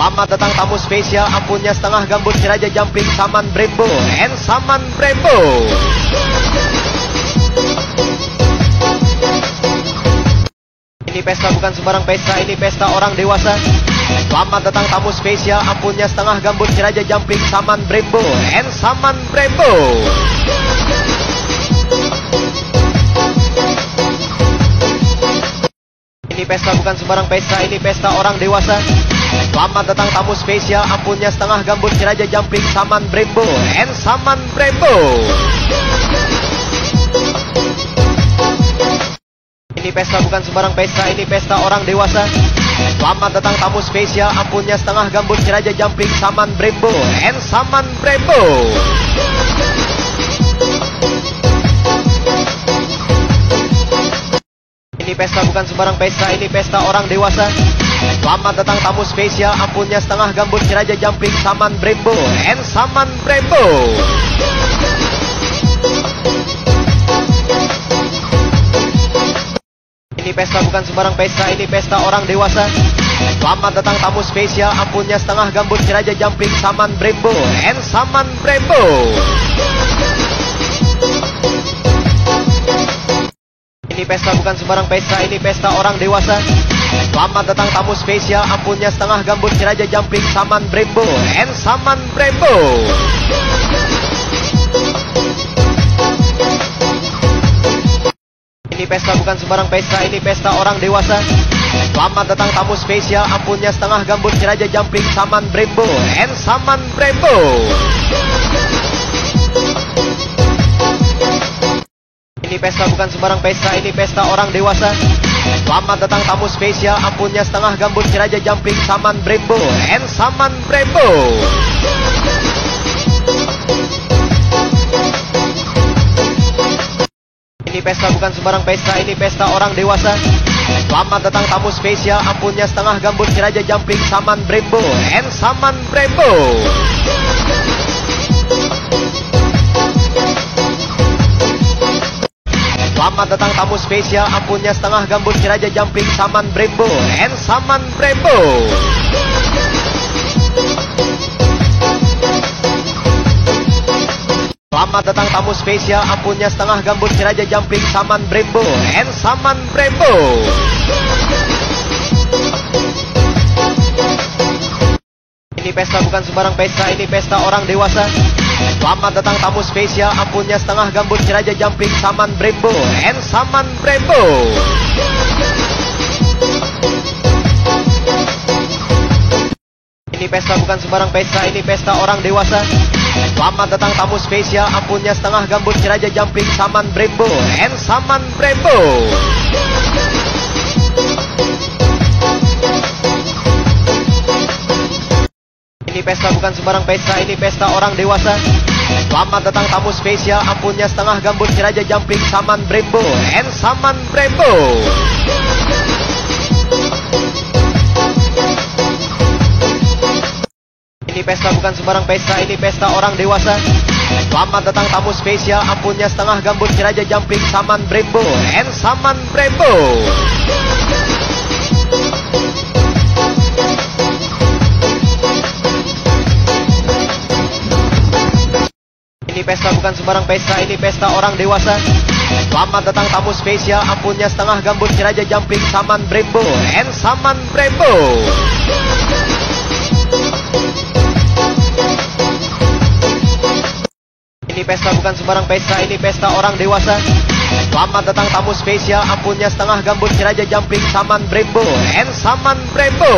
Selamat datang tamu spesial, ampunnya setengah gambut si Raja Jumping, Saman Brembo and Saman Brembo. Ini pesta bukan sembarang pesta, ini pesta orang dewasa. Selamat datang tamu spesial, ampunnya setengah gambut si Raja Jumping, Saman Brembo and Saman Brembo. Ini pesta bukan sembarang pesta, ini pesta orang dewasa. Selamat datang tamu spesial, ampunnya setengah gambut si Raja Jumping, Saman Brembo and Saman Brembo. Ini pesta bukan sembarang pesta, ini pesta orang dewasa. Selamat datang tamu spesial, ampunnya setengah gambut si Raja Jumping, Saman Brembo and Saman Brembo. Ini pesta bukan sembarang pesta, ini pesta orang dewasa. Selamat datang tamu spesial, ampunnya setengah gambut si Raja Jumping, Saman Brembo and Saman Brembo. Ini pesta bukan sembarang pesta, ini pesta orang dewasa. Selamat datang tamu spesial, ampunnya setengah gambut si Raja Jumping, Saman Brembo and Saman Brembo. Ini pesta bukan sembarang pesta, ini pesta orang dewasa. Selamat datang tamu spesial, ampunnya setengah gambut si Raja Jumping, Saman Brembo and Saman Brembo. Ini pesta bukan sembarang pesta, ini pesta orang dewasa. Selamat datang tamu spesial, ampunnya setengah gambut si Raja Jumping, Saman Brembo and Saman Brembo. Ini pesta bukan sembarang pesta, ini pesta orang dewasa. Selamat datang tamu spesial, ampunnya setengah gambut si Raja Jumping, Saman Brembo and Saman Brembo. Ini pesta bukan sembarang pesta, ini pesta orang dewasa. Selamat datang tamu spesial, ampunnya setengah gambut si Raja Jumping, Saman Brembo and Saman Brembo. Selamat datang tamu spesial, ampunnya setengah gambut si Raja Jumping, Saman Brembo and Saman Brembo. Selamat datang tamu spesial, ampunnya setengah gambut si Raja Jumping, Saman Brembo and Saman Brembo. Ini pesta bukan sembarang pesta, ini pesta orang dewasa. Selamat datang tamu spesial, ampunnya setengah gambut si Raja Jumping, Saman Brembo and Saman Brembo. Ini pesta bukan sembarang pesta, ini pesta orang dewasa. Selamat datang tamu spesial, ampunnya setengah gambut si Raja Jumping, Saman Brembo and Saman Brembo. Ini pesta bukan sembarang pesta, ini pesta orang dewasa. Selamat datang tamu spesial, ampunnya setengah gambut si Raja Jumping, Saman Brembo and Saman Brembo. Ini pesta bukan sembarang pesta, ini pesta orang dewasa. Selamat datang tamu spesial, ampunnya setengah gambut si Raja Jumping, Saman Brembo and Saman Brembo. Ini pesta bukan sembarang pesta, ini pesta orang dewasa. Selamat datang tamu spesial, ampunnya setengah gambut si Raja Jumping, Saman Brembo and Saman Brembo. Ini pesta bukan sembarang pesta, ini pesta orang dewasa. Selamat datang tamu spesial, ampunnya setengah gambut si Raja Jumping, Saman Brembo and Saman Brembo.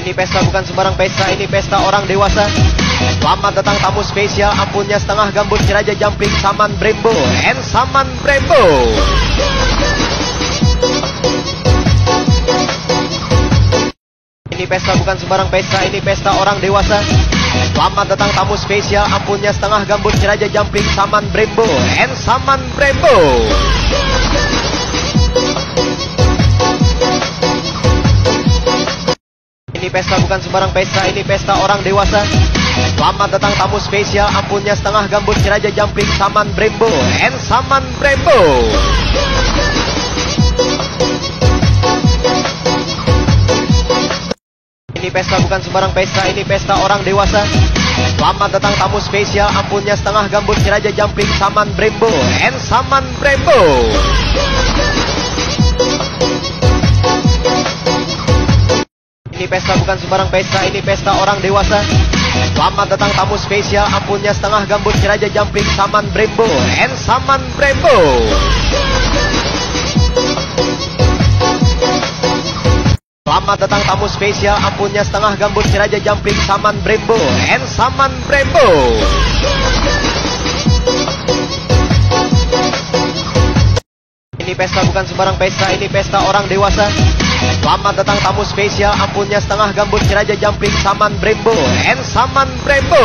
Ini pesta bukan sembarang pesta, ini pesta orang dewasa. Selamat datang tamu spesial, ampunnya setengah gambut si Raja Jumping, Saman Brembo and Saman Brembo. Ini pesta bukan sembarang pesta, ini pesta orang dewasa. Selamat datang tamu spesial, ampunnya setengah gambut si Raja Jumping, Saman Brembo and Saman Brembo. Ini pesta bukan sembarang pesta, ini pesta orang dewasa. Selamat datang tamu spesial, ampunnya setengah gambut si Raja Jumping, Saman Brembo and Saman Brembo. Ini pesta bukan sembarang pesta, ini pesta orang dewasa. Selamat datang tamu spesial, ampunnya setengah gambut si Raja Jumping Saman Brembo and Saman Brembo. Ini pesta bukan sembarang pesta, ini pesta orang dewasa. Selamat datang tamu spesial, ampunnya setengah gambut si Raja Jumping Saman Brembo and Saman Brembo. Selamat datang tamu spesial, ampunnya setengah gambut si Raja Jumping Saman Brembo and Saman Brembo. Ini pesta bukan sembarang pesta, ini pesta orang dewasa. Selamat datang tamu spesial, ampunnya setengah gambut si Raja Jumping Saman Brembo and Saman Brembo.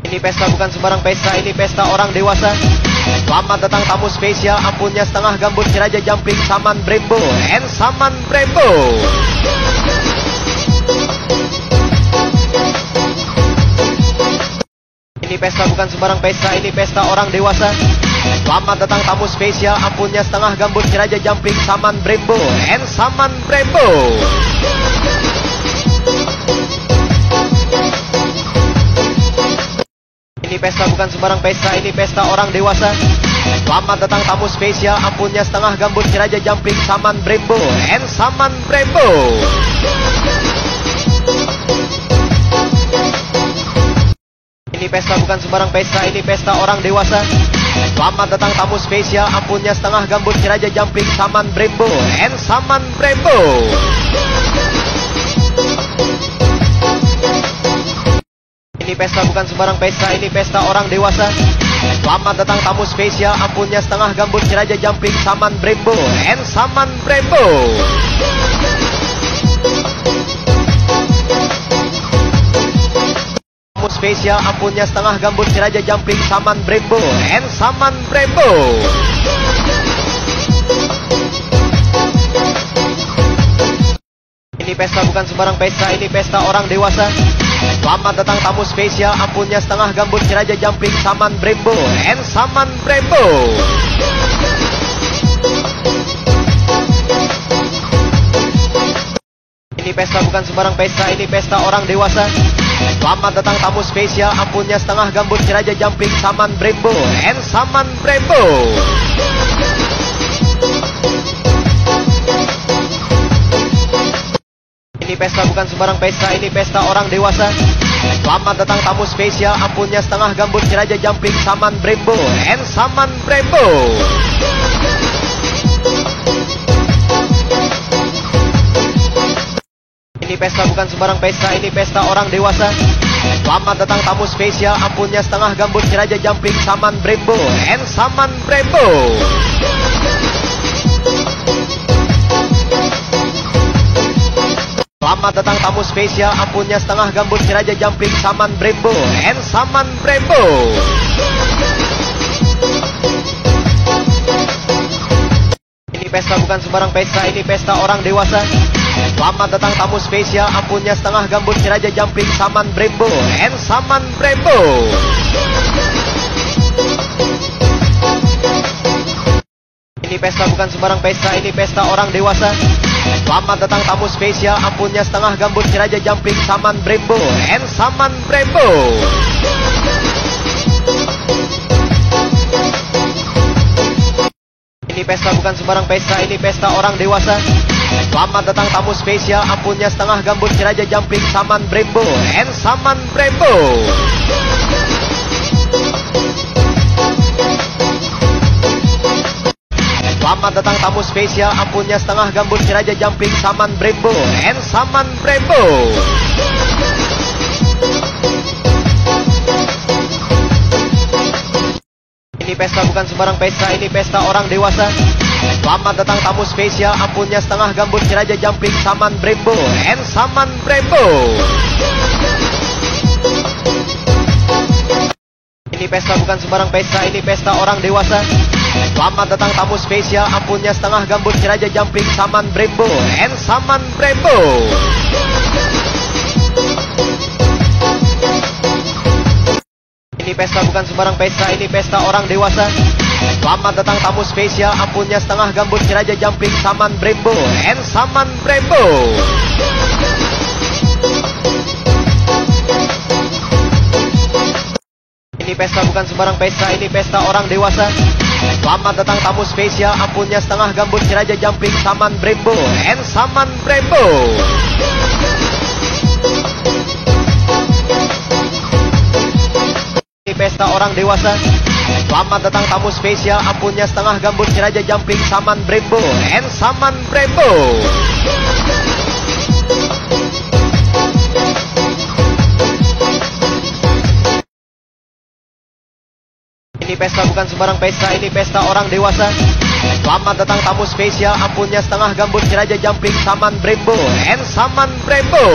Ini pesta bukan sembarang pesta, ini pesta orang dewasa. Selamat datang tamu spesial, ampunnya setengah gambut si Raja Jumping Saman Brembo and Saman Brembo. Ini pesta bukan sembarang pesta, ini pesta orang dewasa. Selamat datang tamu spesial, ampunnya setengah gambut si Raja Jumping Saman Brembo and Saman Brembo. Ini pesta bukan sembarang pesta, ini pesta orang dewasa. Selamat datang tamu spesial, ampunnya setengah gambut si Raja Jumping Saman Brembo and Saman Brembo. Ini pesta bukan sembarang pesta, ini pesta orang dewasa. Selamat datang tamu spesial, ampunnya setengah gambut si Raja Jumping Saman Brembo and Saman Brembo. Ini pesta bukan sembarang pesta, ini pesta orang dewasa. Selamat datang tamu spesial, ampunnya setengah gambut si Raja Jumping Saman Brembo and Saman Brembo. Tamu spesial, ampunnya setengah gambut si Raja Jumping Saman Brembo and Saman Brembo. Ini pesta bukan sembarang pesta, ini pesta orang dewasa. Selamat datang tamu spesial, ampunnya setengah gambut si Raja Jumping Saman Brembo and Saman Brembo. Ini pesta bukan sembarang pesta, ini pesta orang dewasa. Selamat datang tamu spesial, ampunnya setengah gambut si Raja Jumping Saman Brembo and Saman Brembo. Ini pesta bukan sembarang pesta, ini pesta orang dewasa. Selamat datang tamu spesial, ampunnya setengah gambut si Raja Jumping Saman Brembo and Saman Brembo. Ini pesta bukan sembarang pesta, ini pesta orang dewasa. Selamat datang tamu spesial, ampunnya setengah gambut si Raja Jumping Saman Brembo and Saman Brembo. Selamat datang tamu spesial, ampunnya setengah gambut si Raja Jumping Saman Brembo and Saman Brembo. Ini pesta bukan sembarang pesta, ini pesta orang dewasa. Selamat datang tamu spesial, ampunnya setengah gambut si Raja Jumping Saman Brembo and Saman Brembo. Ini pesta bukan sembarang pesta, ini pesta orang dewasa. Selamat datang tamu spesial, ampunnya setengah gambut si Raja Jumping Saman Brembo and Saman Brembo. Ini pesta bukan sembarang pesta, ini pesta orang dewasa. Selamat datang tamu spesial, ampunnya setengah gambut si Raja Jumping Saman Brembo and Saman Brembo. Selamat datang tamu spesial, ampunnya setengah gambut si Raja Jumping Saman Brembo and Saman Brembo. Ini pesta bukan sembarang pesta, ini pesta orang dewasa. Selamat datang tamu spesial, ampunnya setengah gambut si Raja Jumping Saman Brembo and Saman Brembo. Ini pesta bukan sembarang pesta, ini pesta orang dewasa. Selamat datang tamu spesial, ampunnya setengah gambut si Raja Jumping Saman Brembo and Saman Brembo. Ini pesta bukan sembarang pesta, ini pesta orang dewasa. Selamat datang tamu spesial, ampunnya setengah gambut si Raja Jumping, Saman Brembo and Saman Brembo. Ini pesta bukan sembarang pesta, ini pesta orang dewasa. Selamat datang tamu spesial, ampunnya setengah gambut si Raja Jumping, Saman Brembo and Saman Brembo. Ini pesta orang dewasa. Selamat datang tamu spesial, ampunnya setengah gambut si Raja Jumping, Saman Brembo and Saman Brembo. Ini pesta bukan sembarang pesta, ini pesta orang dewasa. Selamat datang tamu spesial, ampunnya setengah gambut si Raja Jumping, Saman Brembo and Saman Brembo.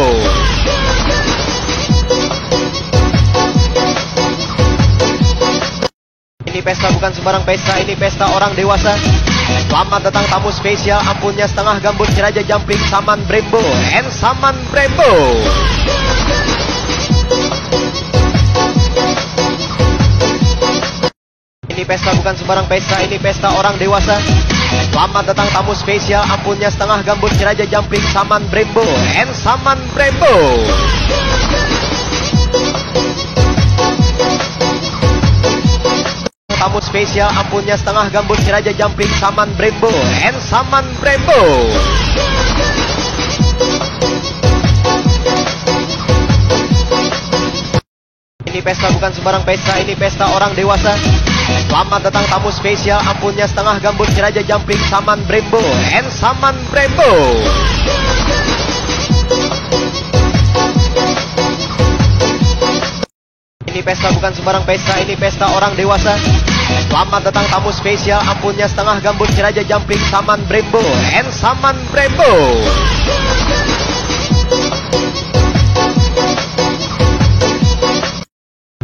Ini pesta bukan sembarang pesta, ini pesta orang dewasa. Selamat datang tamu spesial, ampunnya setengah gambut si Raja Jumping, Saman Brembo and Saman Brembo. Ini pesta bukan sembarang pesta, ini pesta orang dewasa. Selamat datang tamu spesial, ampunnya setengah gambut si Raja Jumping, Saman Brembo and Saman Brembo. Tamu spesial, ampunnya setengah gambut si Raja Jumping, Saman Brembo and Saman Brembo. Ini pesta bukan sembarang pesta, ini pesta orang dewasa. Selamat datang tamu spesial, ampunnya setengah gambut si Raja Jumping, Saman Brembo and Saman Brembo. Ini pesta bukan sembarang pesta, ini pesta orang dewasa. Selamat datang tamu spesial, ampunnya setengah gambut si Raja Jumping, Saman Brembo and Saman Brembo.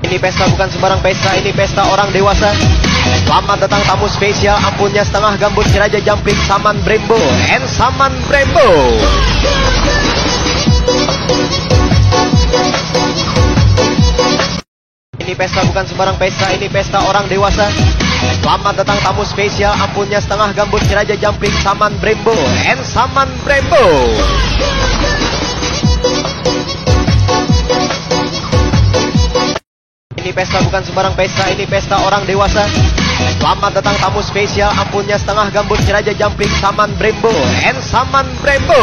Ini pesta bukan sembarang pesta, ini pesta orang dewasa. Selamat datang tamu spesial, ampunnya setengah gambut si Raja Jumping, Saman Brembo and Saman Brembo. Ini pesta bukan sembarang pesta, ini pesta orang dewasa. Selamat datang tamu spesial, ampunnya setengah gambut si Raja Jumping, Saman Brembo and Saman Brembo. Ini pesta bukan sembarang pesta, ini pesta orang dewasa. Selamat datang tamu spesial, ampunnya setengah gambut si Raja Jumping, Saman Brembo and Saman Brembo.